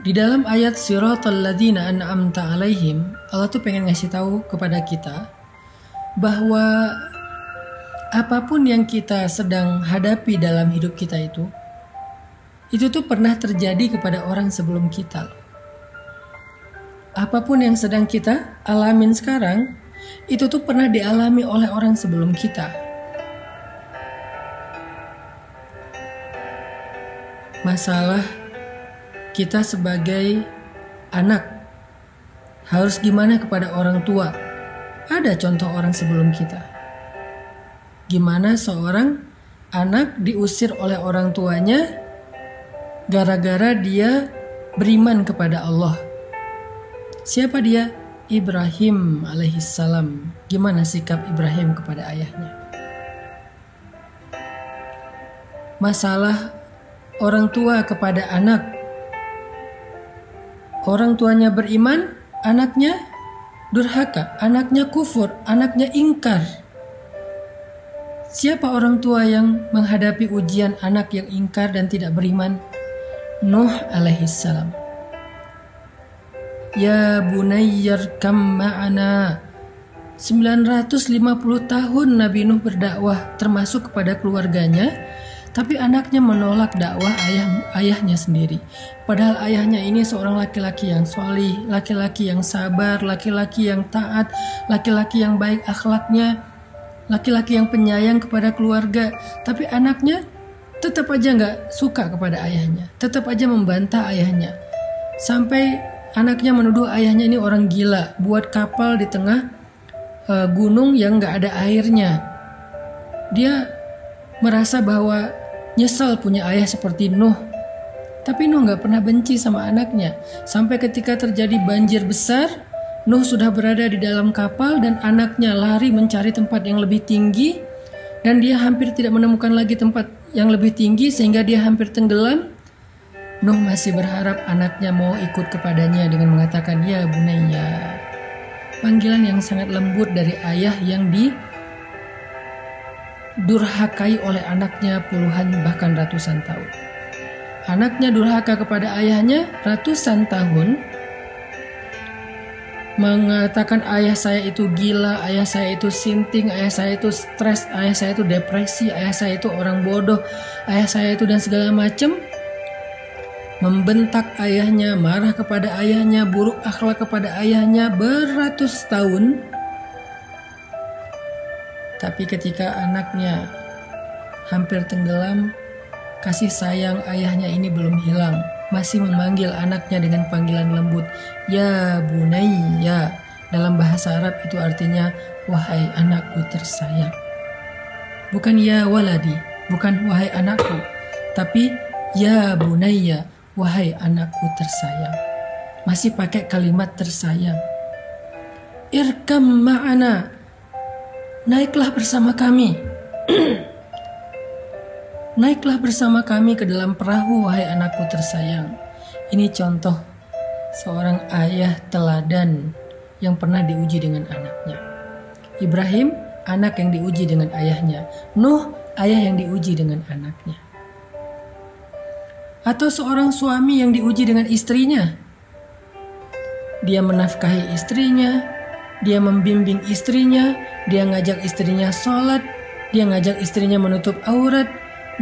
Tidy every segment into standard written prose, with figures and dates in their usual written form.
Di dalam ayat siratal ladzina an'amta alaihim, Allah tuh pengen ngasih tahu kepada kita bahwa apapun yang kita sedang hadapi dalam hidup kita itu tuh pernah terjadi kepada orang sebelum kita. Apapun yang sedang kita alamin sekarang, itu tuh pernah dialami oleh orang sebelum kita. Masalah kita sebagai anak harus gimana kepada orang tua. Ada contoh orang sebelum kita. Gimana seorang anak diusir oleh orang tuanya gara-gara dia beriman kepada Allah. Siapa dia? Ibrahim alaihissalam. Gimana sikap Ibrahim kepada ayahnya? Masalah orang tua kepada anak. Orang tuanya beriman, anaknya durhaka, anaknya kufur, anaknya ingkar. Siapa orang tua yang menghadapi ujian anak yang ingkar dan tidak beriman? Nuh alaihissalam. Ya bunayyarkam ma'ana. 950 tahun Nabi Nuh berdakwah termasuk kepada keluarganya, tapi anaknya menolak dakwah ayahnya sendiri. Padahal ayahnya ini seorang laki-laki yang solih, laki-laki yang sabar, laki-laki yang taat, laki-laki yang baik akhlaknya, laki-laki yang penyayang kepada keluarga. Tapi anaknya tetap aja gak suka kepada ayahnya, tetap aja membantah ayahnya. Sampai anaknya menuduh ayahnya ini orang gila, buat kapal di tengah gunung yang gak ada airnya. Dia merasa bahwa nyesal punya ayah seperti Nuh. Tapi Nuh gak pernah benci sama anaknya. Sampai ketika terjadi banjir besar, Nuh sudah berada di dalam kapal dan anaknya lari mencari tempat yang lebih tinggi. Dan dia hampir tidak menemukan lagi tempat yang lebih tinggi sehingga dia hampir tenggelam. Nuh masih berharap anaknya mau ikut kepadanya dengan mengatakan, ya bunayya. Panggilan yang sangat lembut dari ayah yang didurhakai oleh anaknya puluhan bahkan ratusan tahun. Anaknya durhaka kepada ayahnya ratusan tahun, mengatakan ayah saya itu gila, ayah saya itu sinting, ayah saya itu stres, ayah saya itu depresi, ayah saya itu orang bodoh, ayah saya itu dan segala macam. Membentak ayahnya, marah kepada ayahnya, buruk akhlak kepada ayahnya beratus tahun. Tapi ketika anaknya hampir tenggelam, kasih sayang ayahnya ini belum hilang. Masih memanggil anaknya dengan panggilan lembut, ya bunayya. Dalam bahasa Arab itu artinya, wahai anakku tersayang. Bukan ya waladi, bukan wahai anakku, tapi ya bunayya, wahai anakku tersayang. Masih pakai kalimat tersayang. Irkam ma'ana. Naiklah bersama kami. Naiklah bersama kami ke dalam perahu, wahai anakku tersayang. Ini contoh seorang ayah teladan yang pernah diuji dengan anaknya. Ibrahim, anak yang diuji dengan ayahnya. Nuh, ayah yang diuji dengan anaknya. Atau seorang suami yang diuji dengan istrinya. Dia menafkahi istrinya, dia membimbing istrinya, dia ngajak istrinya sholat, dia ngajak istrinya menutup aurat,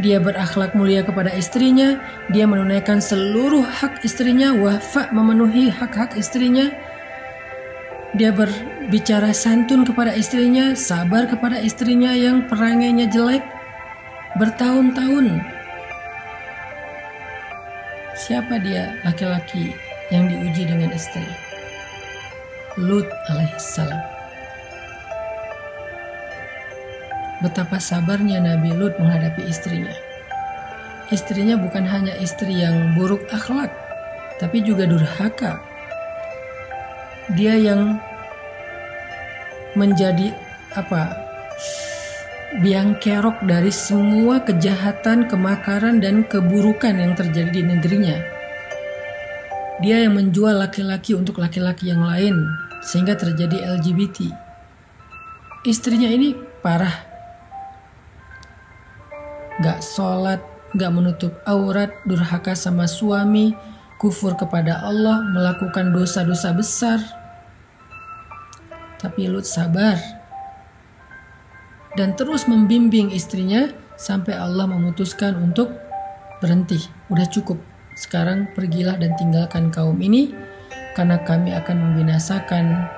dia berakhlak mulia kepada istrinya, dia menunaikan seluruh hak istrinya, wafa memenuhi hak-hak istrinya. Dia berbicara santun kepada istrinya, sabar kepada istrinya yang perangainya jelek bertahun-tahun. Siapa dia laki-laki yang diuji dengan istri? Lut alaihissalam. Betapa sabarnya Nabi Lut menghadapi istrinya. Istrinya bukan hanya istri yang buruk akhlak, tapi juga durhaka. Dia yang menjadi biang kerok dari semua kejahatan, kemakaran, dan keburukan yang terjadi di negerinya. Dia yang menjual laki-laki untuk laki-laki yang lain, sehingga terjadi LGBT. Istrinya ini parah. Gak sholat, gak menutup aurat, durhaka sama suami, kufur kepada Allah, melakukan dosa-dosa besar. Tapi Lut sabar dan terus membimbing istrinya sampai Allah memutuskan untuk berhenti. Udah cukup, sekarang pergilah dan tinggalkan kaum ini, karena kami akan membinasakan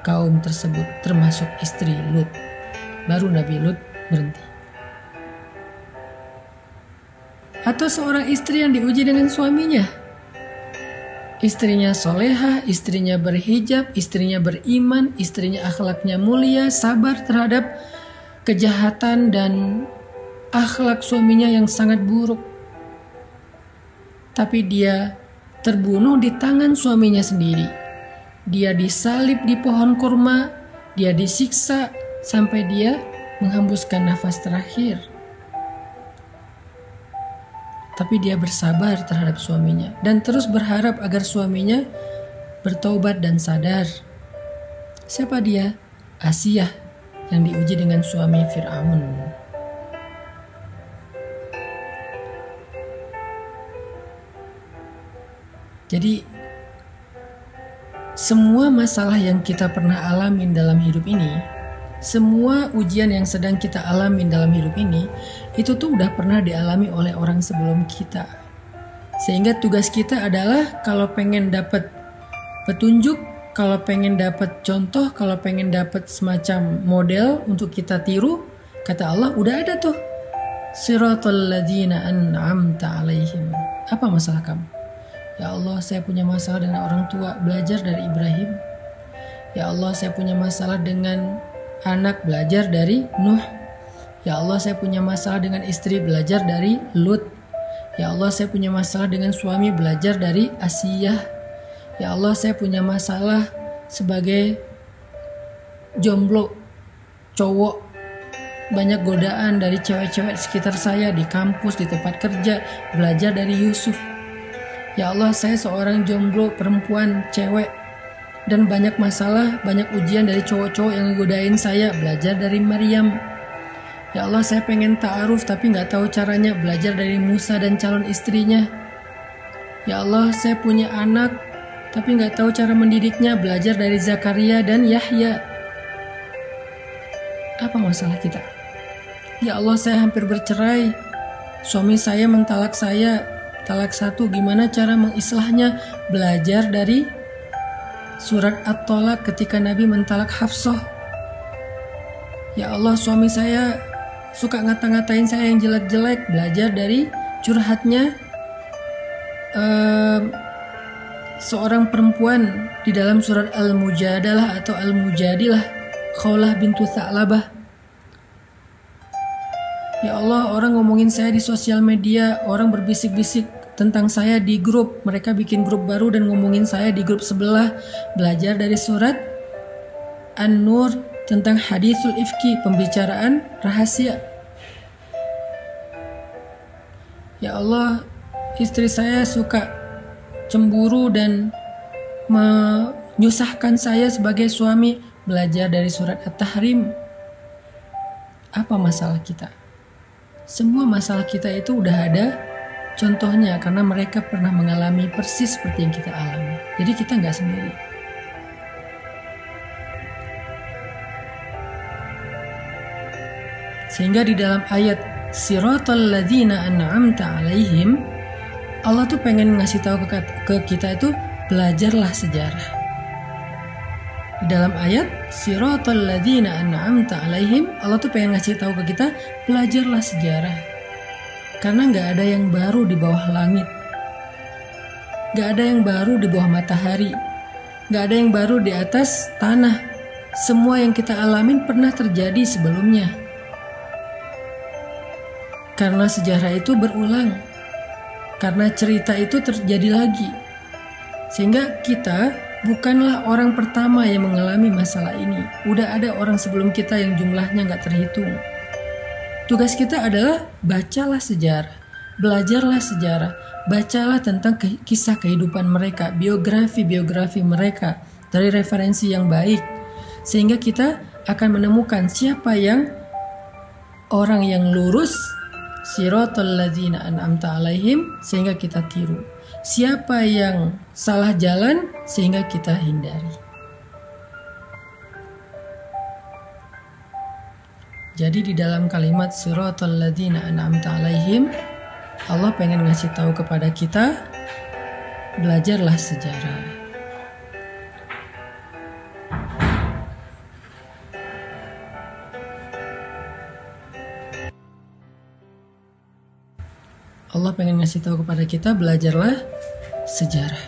kaum tersebut, termasuk istri Lut. Baru Nabi Lut berhenti. Atau seorang istri yang diuji dengan suaminya. Istrinya solehah, istrinya berhijab, istrinya beriman, istrinya akhlaknya mulia, sabar terhadap kejahatan dan akhlak suaminya yang sangat buruk. Tapi dia terbunuh di tangan suaminya sendiri. Dia disalib di pohon kurma, dia disiksa sampai dia menghembuskan nafas terakhir. Tapi dia bersabar terhadap suaminya dan terus berharap agar suaminya bertaubat dan sadar. Siapa dia? Asiyah yang diuji dengan suami Fir'aun. Jadi semua masalah yang kita pernah alamin dalam hidup ini, semua ujian yang sedang kita alamin dalam hidup ini, itu tuh udah pernah dialami oleh orang sebelum kita. Sehingga tugas kita adalah kalau pengen dapat petunjuk, kalau pengen dapat contoh, kalau pengen dapat semacam model untuk kita tiru, kata Allah udah ada tuh. Siratal ladzina an'amta alaihim. Apa masalah kamu? Ya Allah, saya punya masalah dengan orang tua, belajar dari Ibrahim. Ya Allah, saya punya masalah dengan anak, belajar dari Nuh. Ya Allah, saya punya masalah dengan istri, belajar dari Lut. Ya Allah, saya punya masalah dengan suami, belajar dari Asiyah. Ya Allah, saya punya masalah sebagai jomblo, cowok, banyak godaan dari cewek-cewek sekitar saya di kampus, di tempat kerja, belajar dari Yusuf. Ya Allah, saya seorang jomblo, perempuan, cewek, dan banyak masalah, banyak ujian dari cowok-cowok yang ngegodain saya, belajar dari Maryam. Ya Allah, saya pengen ta'aruf tapi gak tahu caranya, belajar dari Musa dan calon istrinya. Ya Allah, saya punya anak tapi gak tahu cara mendidiknya, belajar dari Zakaria dan Yahya. Apa masalah kita? Ya Allah, saya hampir bercerai, suami saya mentalak saya, talak satu, gimana cara mengislahnya, belajar dari surat At-Tolak ketika Nabi mentalak Hafsah. Ya Allah, suami saya suka ngata-ngatain saya yang jelek-jelek, belajar dari curhatnya seorang perempuan di dalam surat Al-Mujadalah atau Al-Mujadilah, Khawlah bintu Tha'labah. Ya Allah, orang ngomongin saya di sosial media, orang berbisik-bisik tentang saya di grup, mereka bikin grup baru dan ngomongin saya di grup sebelah, belajar dari surat An-Nur tentang haditsul ifki, pembicaraan rahasia. Ya Allah, istri saya suka cemburu dan menyusahkan saya sebagai suami, belajar dari surat At-Tahrim. Apa masalah kita? Semua masalah kita itu udah ada contohnya, karena mereka pernah mengalami persis seperti yang kita alami. Jadi kita nggak sendiri. Sehingga di dalam ayat Siratal ladzina an'amta alaihim, Allah tuh pengen ngasih tahu ke kita itu, belajarlah sejarah. Di dalam ayat Siratal ladzina an'amta alaihim, Allah tuh pengen ngasih tahu ke kita, belajarlah sejarah. Karena gak ada yang baru di bawah langit, gak ada yang baru di bawah matahari, gak ada yang baru di atas tanah. Semua yang kita alamin pernah terjadi sebelumnya. Karena sejarah itu berulang, karena cerita itu terjadi lagi. Sehingga kita bukanlah orang pertama yang mengalami masalah ini. Udah ada orang sebelum kita yang jumlahnya gak terhitung. Tugas kita adalah bacalah sejarah, belajarlah sejarah, bacalah tentang kisah kehidupan mereka, biografi mereka dari referensi yang baik. Sehingga kita akan menemukan siapa yang orang yang lurus, Siratal ladzina an'amta alaihim, sehingga kita tiru. siapa yang salah jalan sehingga kita hindari. Jadi di dalam kalimat siratal ladzina an'amta alaihim, Allah pengen ngasih tahu kepada kita, belajarlah sejarah. Allah pengen ngasih tahu kepada kita, belajarlah sejarah.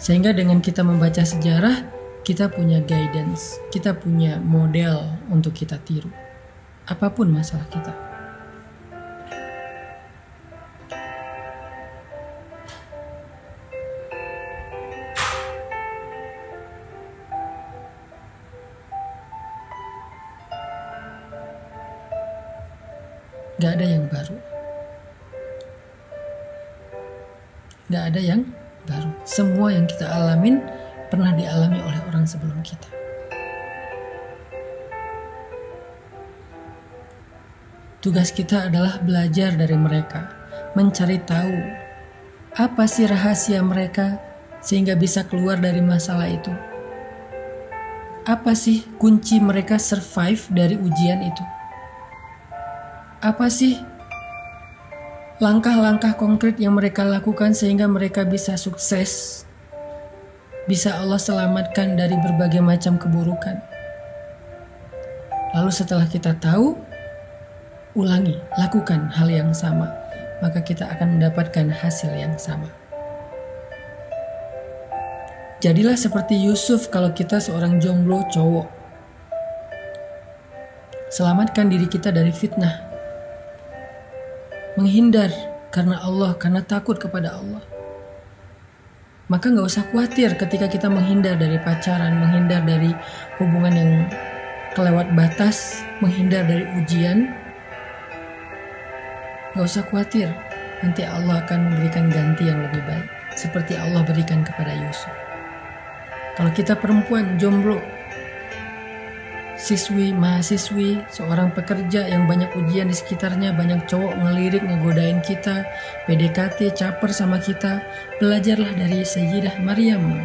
Sehingga dengan kita membaca sejarah, kita punya guidance, kita punya model untuk kita tiru. Apapun masalah kita. Gak ada yang baru. Gak ada yang baru. Semua yang kita alamin pernah dialami oleh orang sebelum kita. Tugas kita adalah belajar dari mereka, mencari tahu apa sih rahasia mereka sehingga bisa keluar dari masalah itu. Apa sih kunci mereka survive dari ujian itu? Apa sih langkah-langkah konkret yang mereka lakukan sehingga mereka bisa sukses, bisa Allah selamatkan dari berbagai macam keburukan. Lalu setelah kita tahu, ulangi, lakukan hal yang sama, maka kita akan mendapatkan hasil yang sama. Jadilah seperti Yusuf kalau kita seorang jomblo cowok. Selamatkan diri kita dari fitnah. Menghindar karena Allah, karena takut kepada Allah. Maka gak usah khawatir ketika kita menghindar dari pacaran, menghindar dari hubungan yang kelewat batas, menghindar dari ujian. Gak usah khawatir, nanti Allah akan memberikan ganti yang lebih baik, seperti Allah berikan kepada Yusuf. Kalau kita perempuan jomblo, siswi, mahasiswi, seorang pekerja yang banyak ujian di sekitarnya, banyak cowok ngelirik, ngegodain kita, PDKT, caper sama kita, belajarlah dari Sayyidah Maryam.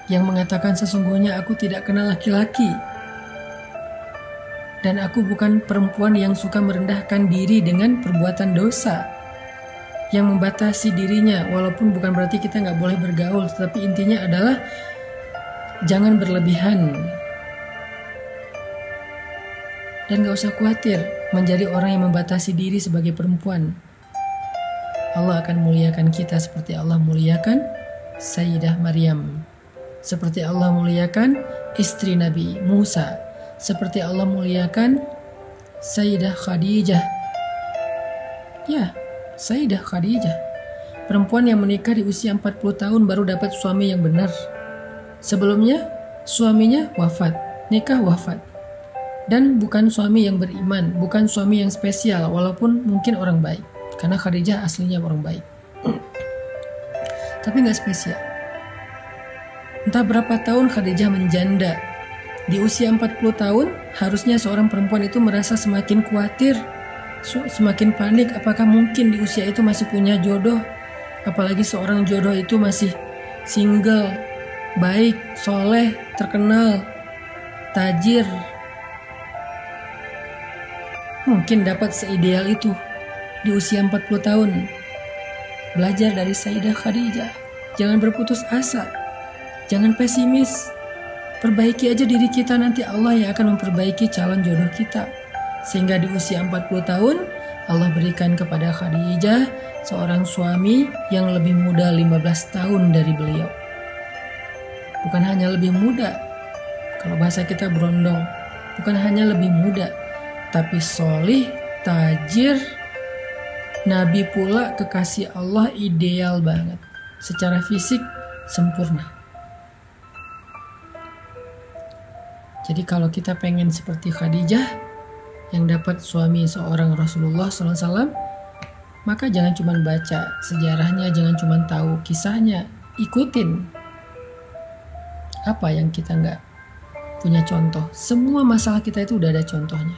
Yang mengatakan sesungguhnya aku tidak kenal laki-laki. Dan aku bukan perempuan yang suka merendahkan diri dengan perbuatan dosa. Yang membatasi dirinya, walaupun bukan berarti kita nggak boleh bergaul, tetapi intinya adalah jangan berlebihan. Dan gak usah khawatir menjadi orang yang membatasi diri sebagai perempuan. Allah akan muliakan kita seperti Allah muliakan Sayyidah Maryam, seperti Allah muliakan istri Nabi Musa, seperti Allah muliakan Sayyidah Khadijah. Ya, Sayyidah Khadijah, perempuan yang menikah di usia 40 tahun baru dapat suami yang benar. Sebelumnya, suaminya wafat, nikah wafat. Dan bukan suami yang beriman, bukan suami yang spesial, walaupun mungkin orang baik. Karena Khadijah aslinya orang baik. Tapi gak spesial. Entah berapa tahun Khadijah menjanda. Di usia 40 tahun, harusnya seorang perempuan itu merasa semakin khawatir, semakin panik, apakah mungkin di usia itu masih punya jodoh, apalagi seorang jodoh itu masih single, baik, soleh, terkenal, tajir, mungkin dapat seideal itu di usia 40 tahun. Belajar dari Sayyidah Khadijah, jangan berputus asa, jangan pesimis, perbaiki aja diri kita, nanti Allah yang akan memperbaiki calon jodoh kita. Sehingga di usia 40 tahun Allah berikan kepada Khadijah seorang suami yang lebih muda 15 tahun dari beliau. Bukan hanya lebih muda, kalau bahasa kita berondong, bukan hanya lebih muda, tapi solih, tajir, Nabi pula, kekasih Allah, ideal banget. Secara fisik sempurna. Jadi kalau kita pengen seperti Khadijah yang dapat suami seorang Rasulullah SAW, maka jangan cuma baca sejarahnya, jangan cuma tahu kisahnya, ikutin. Apa yang kita nggak punya contoh? Semua masalah kita itu udah ada contohnya.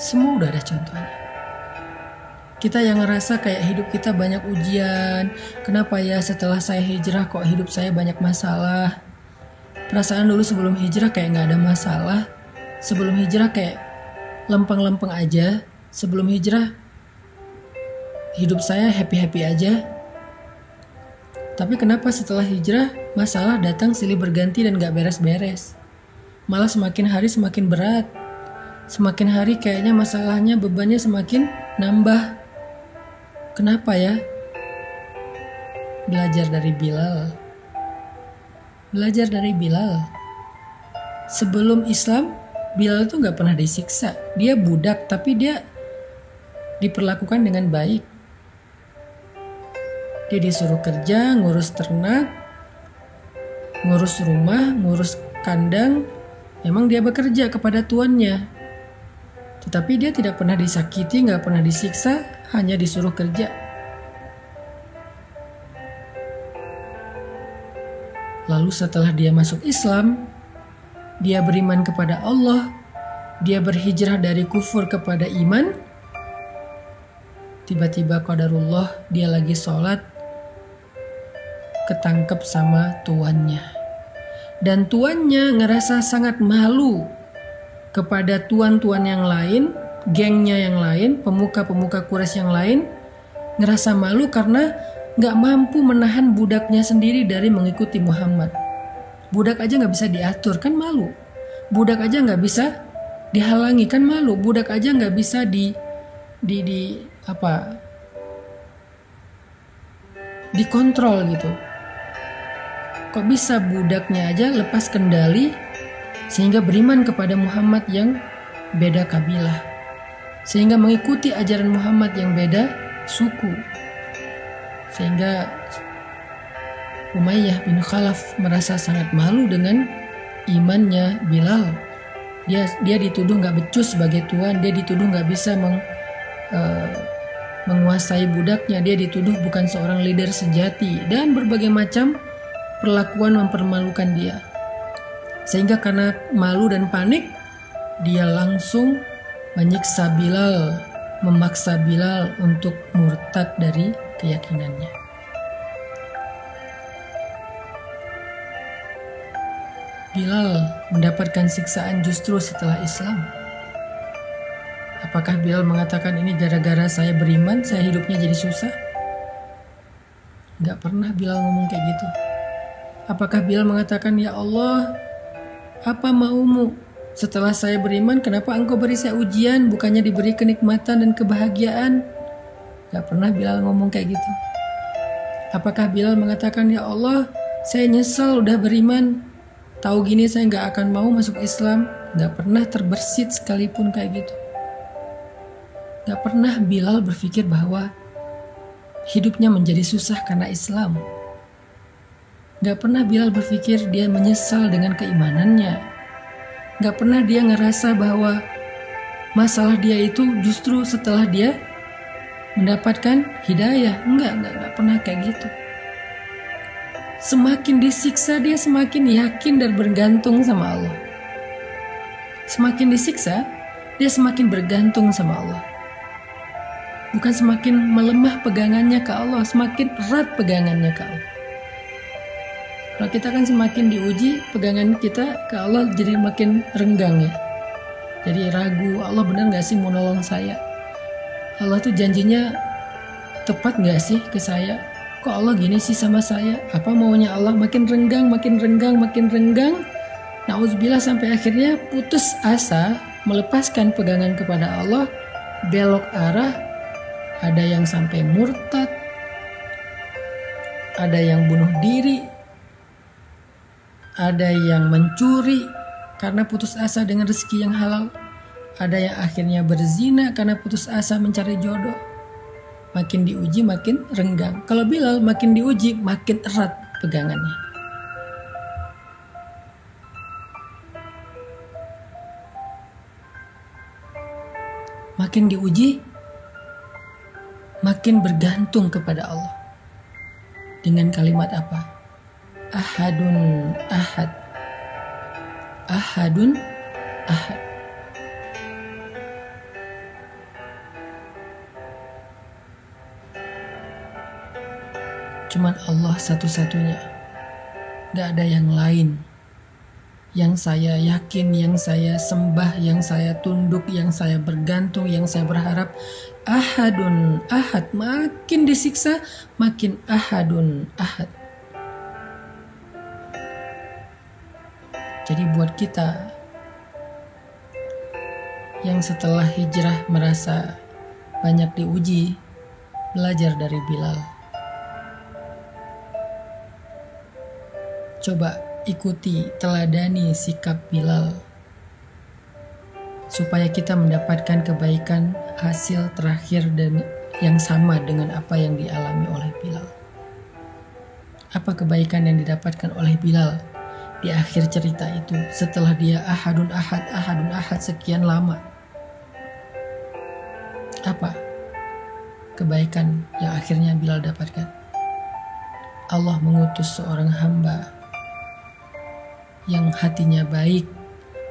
Semua udah ada contohnya. Kita yang ngerasa kayak hidup kita banyak ujian. Kenapa ya setelah saya hijrah kok hidup saya banyak masalah? Perasaan dulu sebelum hijrah kayak gak ada masalah. Sebelum hijrah kayak lempeng-lempeng aja. Sebelum hijrah hidup saya happy-happy aja. Tapi kenapa setelah hijrah masalah datang silih berganti dan gak beres-beres? Malah semakin hari semakin berat. Semakin hari kayaknya masalahnya, bebannya semakin nambah. Kenapa ya? Belajar dari Bilal. Belajar dari Bilal. Sebelum Islam, Bilal tuh gak pernah disiksa. Dia budak tapi dia diperlakukan dengan baik. Dia disuruh kerja, ngurus ternak, ngurus rumah, ngurus kandang. Memang dia bekerja kepada tuannya. Tetapi dia tidak pernah disakiti, gak pernah disiksa, hanya disuruh kerja. Lalu setelah dia masuk Islam, dia beriman kepada Allah, dia berhijrah dari kufur kepada iman. Tiba-tiba qadarullah dia lagi sholat, ketangkep sama tuannya. Dan tuannya ngerasa sangat malu kepada tuan-tuan yang lain, gengnya yang lain, pemuka-pemuka Quraisy yang lain, ngerasa malu karena gak mampu menahan budaknya sendiri dari mengikuti Muhammad. Budak aja gak bisa diatur, kan malu. Budak aja gak bisa dihalangi, kan malu. Budak aja gak bisa dikontrol gitu. Kok bisa budaknya aja lepas kendali sehingga beriman kepada Muhammad yang beda kabilah, sehingga mengikuti ajaran Muhammad yang beda suku, sehingga Umayyah bin Khalaf merasa sangat malu dengan imannya Bilal. Dia dituduh gak becus sebagai tuan, dia dituduh gak bisa menguasai budaknya, dia dituduh bukan seorang leader sejati, dan berbagai macam perlakuan mempermalukan dia. Sehingga karena malu dan panik, dia langsung menyiksa Bilal, memaksa Bilal untuk murtad dari keyakinannya. Bilal mendapatkan siksaan justru setelah Islam. Apakah Bilal mengatakan ini gara-gara saya beriman, saya hidupnya jadi susah? Gak pernah Bilal ngomong kayak gitu. Apakah Bilal mengatakan, ya Allah, apa maumu? Setelah saya beriman, kenapa engkau beri saya ujian, bukannya diberi kenikmatan dan kebahagiaan? Gak pernah Bilal ngomong kayak gitu. Apakah Bilal mengatakan, ya Allah, saya nyesel udah beriman, tahu gini saya gak akan mau masuk Islam? Gak pernah terbersit sekalipun kayak gitu. Gak pernah Bilal berpikir bahwa hidupnya menjadi susah karena Islam. Gak pernah Bilal berpikir dia menyesal dengan keimanannya. Gak pernah dia ngerasa bahwa masalah dia itu justru setelah dia mendapatkan hidayah. Enggak pernah kayak gitu. Semakin disiksa dia semakin yakin dan bergantung sama Allah. Semakin disiksa dia semakin bergantung sama Allah. Bukan semakin melemah pegangannya ke Allah, semakin erat pegangannya ke Allah. Kalau kita kan semakin diuji, pegangan kita ke Allah jadi makin renggang ya. Jadi ragu, Allah benar gak sih mau nolong saya? Allah tuh janjinya tepat gak sih ke saya? Kok Allah gini sih sama saya? Apa maunya Allah? Makin renggang, makin renggang, makin renggang. Nauzubillah sampai akhirnya putus asa, melepaskan pegangan kepada Allah, belok arah. Ada yang sampai murtad, ada yang bunuh diri, ada yang mencuri karena putus asa dengan rezeki yang halal, ada yang akhirnya berzina karena putus asa mencari jodoh. Makin diuji makin renggang. Kalau Bilal makin diuji makin erat pegangannya. Makin diuji makin bergantung kepada Allah. Dengan kalimat apa? Ahadun ahad. Ahadun ahad. Cuman Allah satu-satunya. Gak ada yang lain. Yang saya yakin, yang saya sembah, yang saya tunduk, yang saya bergantung, yang saya berharap. Ahadun ahad. Makin disiksa, makin ahadun ahad. Jadi buat kita yang setelah hijrah merasa banyak diuji, belajar dari Bilal. Coba ikuti, teladani sikap Bilal supaya kita mendapatkan kebaikan hasil terakhir dan yang sama dengan apa yang dialami oleh Bilal. Apa kebaikan yang didapatkan oleh Bilal di akhir cerita itu setelah dia ahadun ahad sekian lama? Apa kebaikan yang akhirnya Bilal dapatkan? Allah mengutus seorang hamba yang hatinya baik,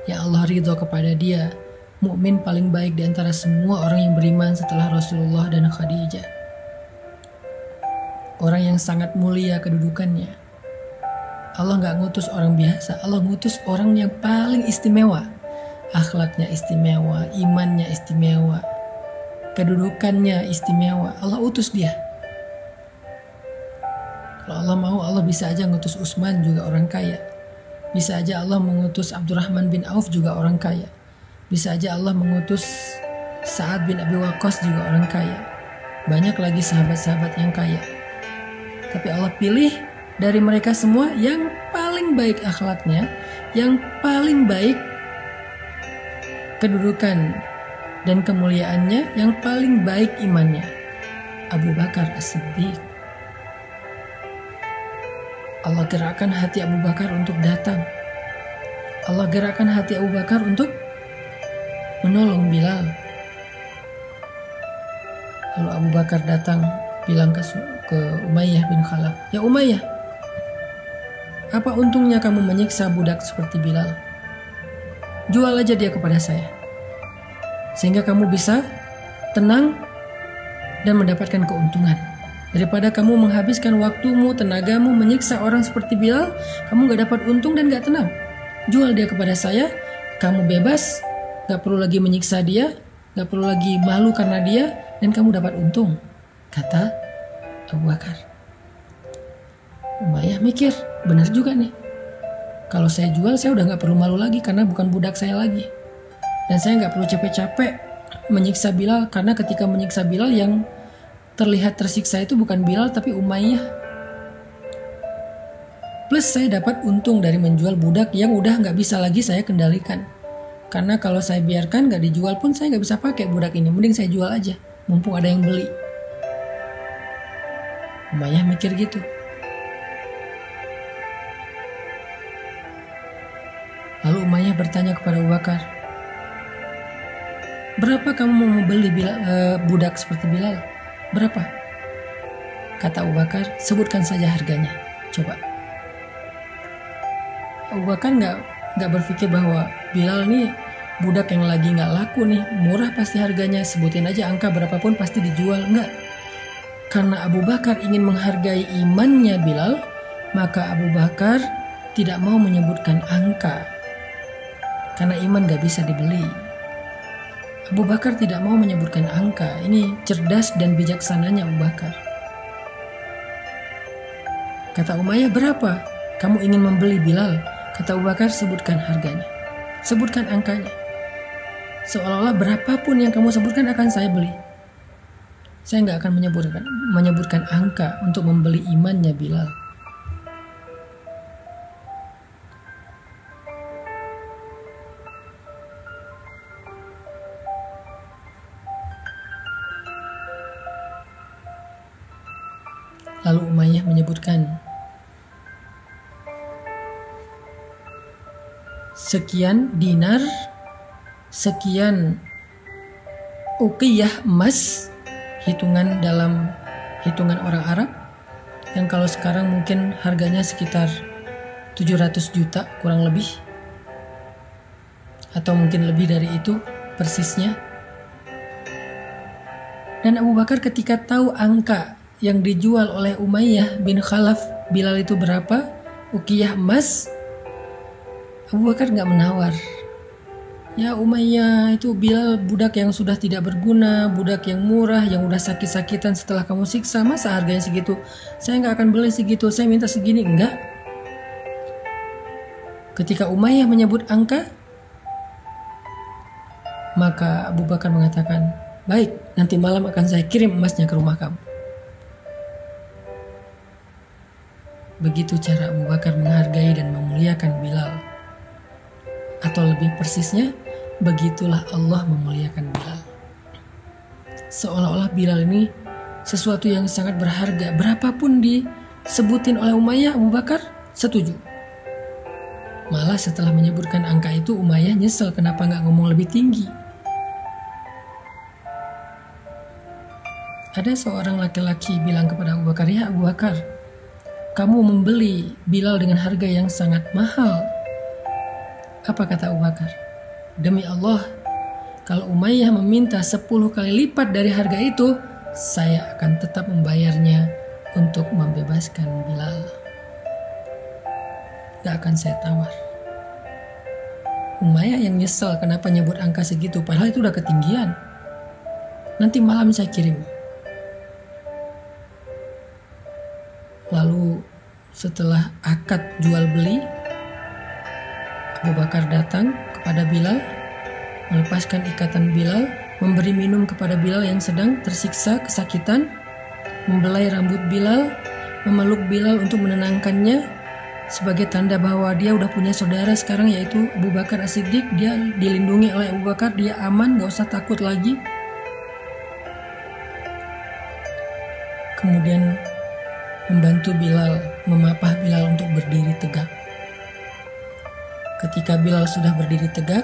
yang Allah ridho kepada dia, mukmin paling baik di antara semua orang yang beriman setelah Rasulullah dan Khadijah. Orang yang sangat mulia kedudukannya. Allah gak ngutus orang biasa, Allah ngutus orang yang paling istimewa. Akhlaknya istimewa, imannya istimewa, kedudukannya istimewa. Allah utus dia. Kalau Allah mau, Allah bisa aja ngutus Utsman juga orang kaya. Bisa aja Allah mengutus Abdurrahman bin Auf juga orang kaya. Bisa aja Allah mengutus Sa'ad bin Abi Waqqas juga orang kaya. Banyak lagi sahabat-sahabat yang kaya. Tapi Allah pilih dari mereka semua yang paling baik akhlaknya, yang paling baik kedudukan dan kemuliaannya, yang paling baik imannya, Abu Bakar As-Siddiq. Allah gerakkan hati Abu Bakar untuk datang. Allah gerakkan hati Abu Bakar untuk menolong Bilal. Lalu Abu Bakar datang bilang ke Umayyah bin Khalaf, "Ya Umayyah, apa untungnya kamu menyiksa budak seperti Bilal? Jual aja dia kepada saya, sehingga kamu bisa tenang dan mendapatkan keuntungan. Daripada kamu menghabiskan waktumu, tenagamu menyiksa orang seperti Bilal, kamu gak dapat untung dan gak tenang. Jual dia kepada saya, kamu bebas, gak perlu lagi menyiksa dia, gak perlu lagi malu karena dia, dan kamu dapat untung," kata Abu Bakar. Umayyah mikir, benar juga nih. Kalau saya jual, saya udah gak perlu malu lagi karena bukan budak saya lagi. Dan saya gak perlu capek-capek menyiksa Bilal, karena ketika menyiksa Bilal yang terlihat tersiksa itu bukan Bilal tapi Umayyah. Plus saya dapat untung dari menjual budak yang udah gak bisa lagi saya kendalikan. Karena kalau saya biarkan gak dijual pun saya gak bisa pakai budak ini. Mending saya jual aja, mumpung ada yang beli. Umayyah mikir gitu. Lalu Umayyah bertanya kepada Abu Bakar, "Berapa kamu mau membeli budak seperti Bilal? Berapa?" Kata Abu Bakar, "Sebutkan saja harganya. Coba." Abu Bakar nggak berpikir bahwa Bilal nih budak yang lagi nggak laku nih, murah pasti harganya, sebutin aja angka berapapun pasti dijual. Enggak. Karena Abu Bakar ingin menghargai imannya Bilal, maka Abu Bakar tidak mau menyebutkan angka. Karena iman gak bisa dibeli. Abu Bakar tidak mau menyebutkan angka. Ini cerdas dan bijaksananya Abu Bakar. Kata Umayyah, "Berapa kamu ingin membeli Bilal?" Kata Abu Bakar, "Sebutkan harganya. Sebutkan angkanya. Seolah-olah berapapun yang kamu sebutkan akan saya beli. Saya gak akan menyebutkan angka untuk membeli imannya Bilal." Lalu Umayyah menyebutkan sekian dinar, sekian uqiyah emas, hitungan dalam hitungan orang Arab, yang kalau sekarang mungkin harganya sekitar 700 juta kurang lebih, atau mungkin lebih dari itu persisnya. Dan Abu Bakar ketika tahu angka yang dijual oleh Umayyah bin Khalaf Bilal itu berapa? Uqiyah emas. Abu Bakar gak menawar. Ya Umayyah, itu Bilal budak yang sudah tidak berguna, budak yang murah, yang udah sakit-sakitan setelah kamu siksa, masa harganya segitu? Saya gak akan beli segitu, saya minta segini. Enggak. Ketika Umayyah menyebut angka, maka Abu Bakar mengatakan, baik, nanti malam akan saya kirim emasnya ke rumah kamu. Begitu cara Abu Bakar menghargai dan memuliakan Bilal. Atau lebih persisnya, begitulah Allah memuliakan Bilal. Seolah-olah Bilal ini sesuatu yang sangat berharga. Berapapun disebutin oleh Umayyah, Abu Bakar setuju. Malah setelah menyebutkan angka itu, Umayyah nyesel kenapa gak ngomong lebih tinggi. Ada seorang laki-laki bilang kepada Abu Bakar, ya Abu Bakar, kamu membeli Bilal dengan harga yang sangat mahal. Apa kata Abu Bakar? Demi Allah, kalau Umayyah meminta 10 kali lipat dari harga itu, saya akan tetap membayarnya untuk membebaskan Bilal. Gak akan saya tawar. Umayyah yang nyesel kenapa nyebut angka segitu, padahal itu udah ketinggian. Nanti malam saya kirim. Lalu setelah akad jual beli, Abu Bakar datang kepada Bilal, melepaskan ikatan Bilal, memberi minum kepada Bilal yang sedang tersiksa kesakitan, membelai rambut Bilal, memeluk Bilal untuk menenangkannya, sebagai tanda bahwa dia udah punya saudara sekarang, yaitu Abu Bakar As-Siddiq. Dia dilindungi oleh Abu Bakar, dia aman, gak usah takut lagi. Kemudian membantu Bilal, memapah Bilal untuk berdiri tegak. Ketika Bilal sudah berdiri tegak,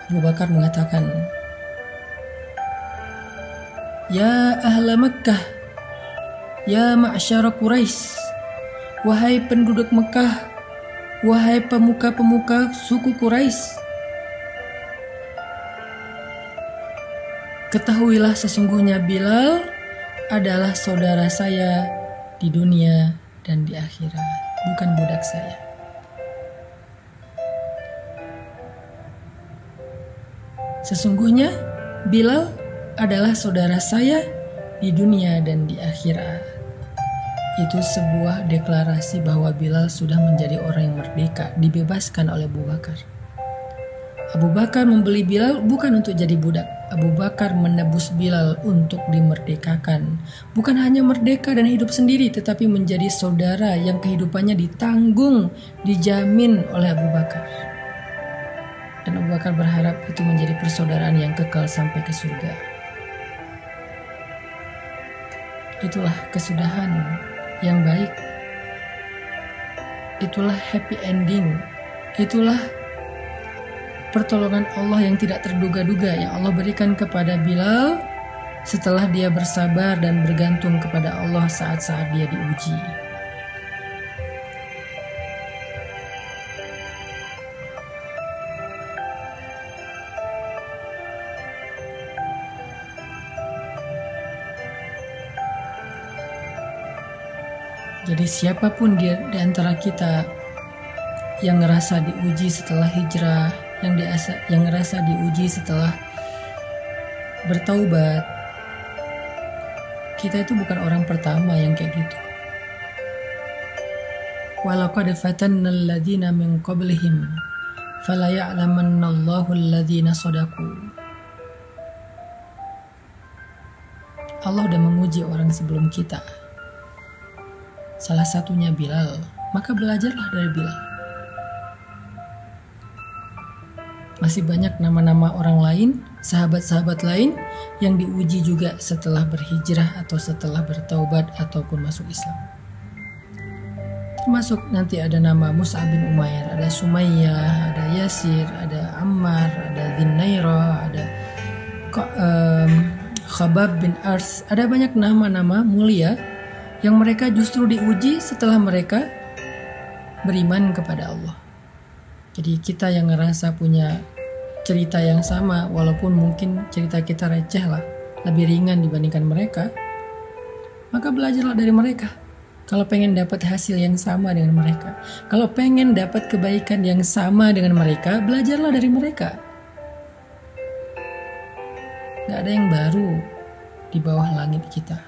Abu Bakar mengatakan, ya ahla Makkah, ya ma'syara Quraisy, wahai penduduk Mekah, wahai pemuka-pemuka suku Quraisy, ketahuilah sesungguhnya Bilal adalah saudara saya di dunia dan di akhirat, bukan budak saya. Sesungguhnya Bilal adalah saudara saya di dunia dan di akhirat. Itu sebuah deklarasi bahwa Bilal sudah menjadi orang yang merdeka, dibebaskan oleh Abu Bakar. Abu Bakar membeli Bilal bukan untuk jadi budak. Abu Bakar menebus Bilal untuk dimerdekakan. Bukan hanya merdeka dan hidup sendiri, tetapi menjadi saudara yang kehidupannya ditanggung, dijamin oleh Abu Bakar. Dan Abu Bakar berharap itu menjadi persaudaraan yang kekal sampai ke surga. Itulah kesudahan yang baik. Itulah happy ending. Itulah pertolongan Allah yang tidak terduga-duga yang Allah berikan kepada Bilal setelah dia bersabar dan bergantung kepada Allah saat-saat dia diuji. Jadi siapapun di antara kita yang ngerasa diuji setelah hijrah, yang ngerasa diuji setelah bertaubat, kita itu bukan orang pertama yang kayak gitu. Walaqad fatanna alladhina min qablihim fala ya'lamannallahu alladhina shadaqu. Allah udah menguji orang sebelum kita. Salah satunya Bilal, maka belajarlah dari Bilal. Masih banyak nama-nama orang lain, sahabat-sahabat lain yang diuji juga setelah berhijrah atau setelah bertaubat ataupun masuk Islam. Termasuk nanti ada nama Mus'ab bin Umair, ada Sumayyah, ada Yasir, ada Ammar, ada Dhinnairah, ada Khabab bin Ars. Ada banyak nama-nama mulia yang mereka justru diuji setelah mereka beriman kepada Allah. Jadi kita yang ngerasa punya cerita yang sama, walaupun mungkin cerita kita receh lah, lebih ringan dibandingkan mereka, maka belajarlah dari mereka. Kalau pengen dapat hasil yang sama dengan mereka, kalau pengen dapat kebaikan yang sama dengan mereka, belajarlah dari mereka. Gak ada yang baru di bawah langit kita.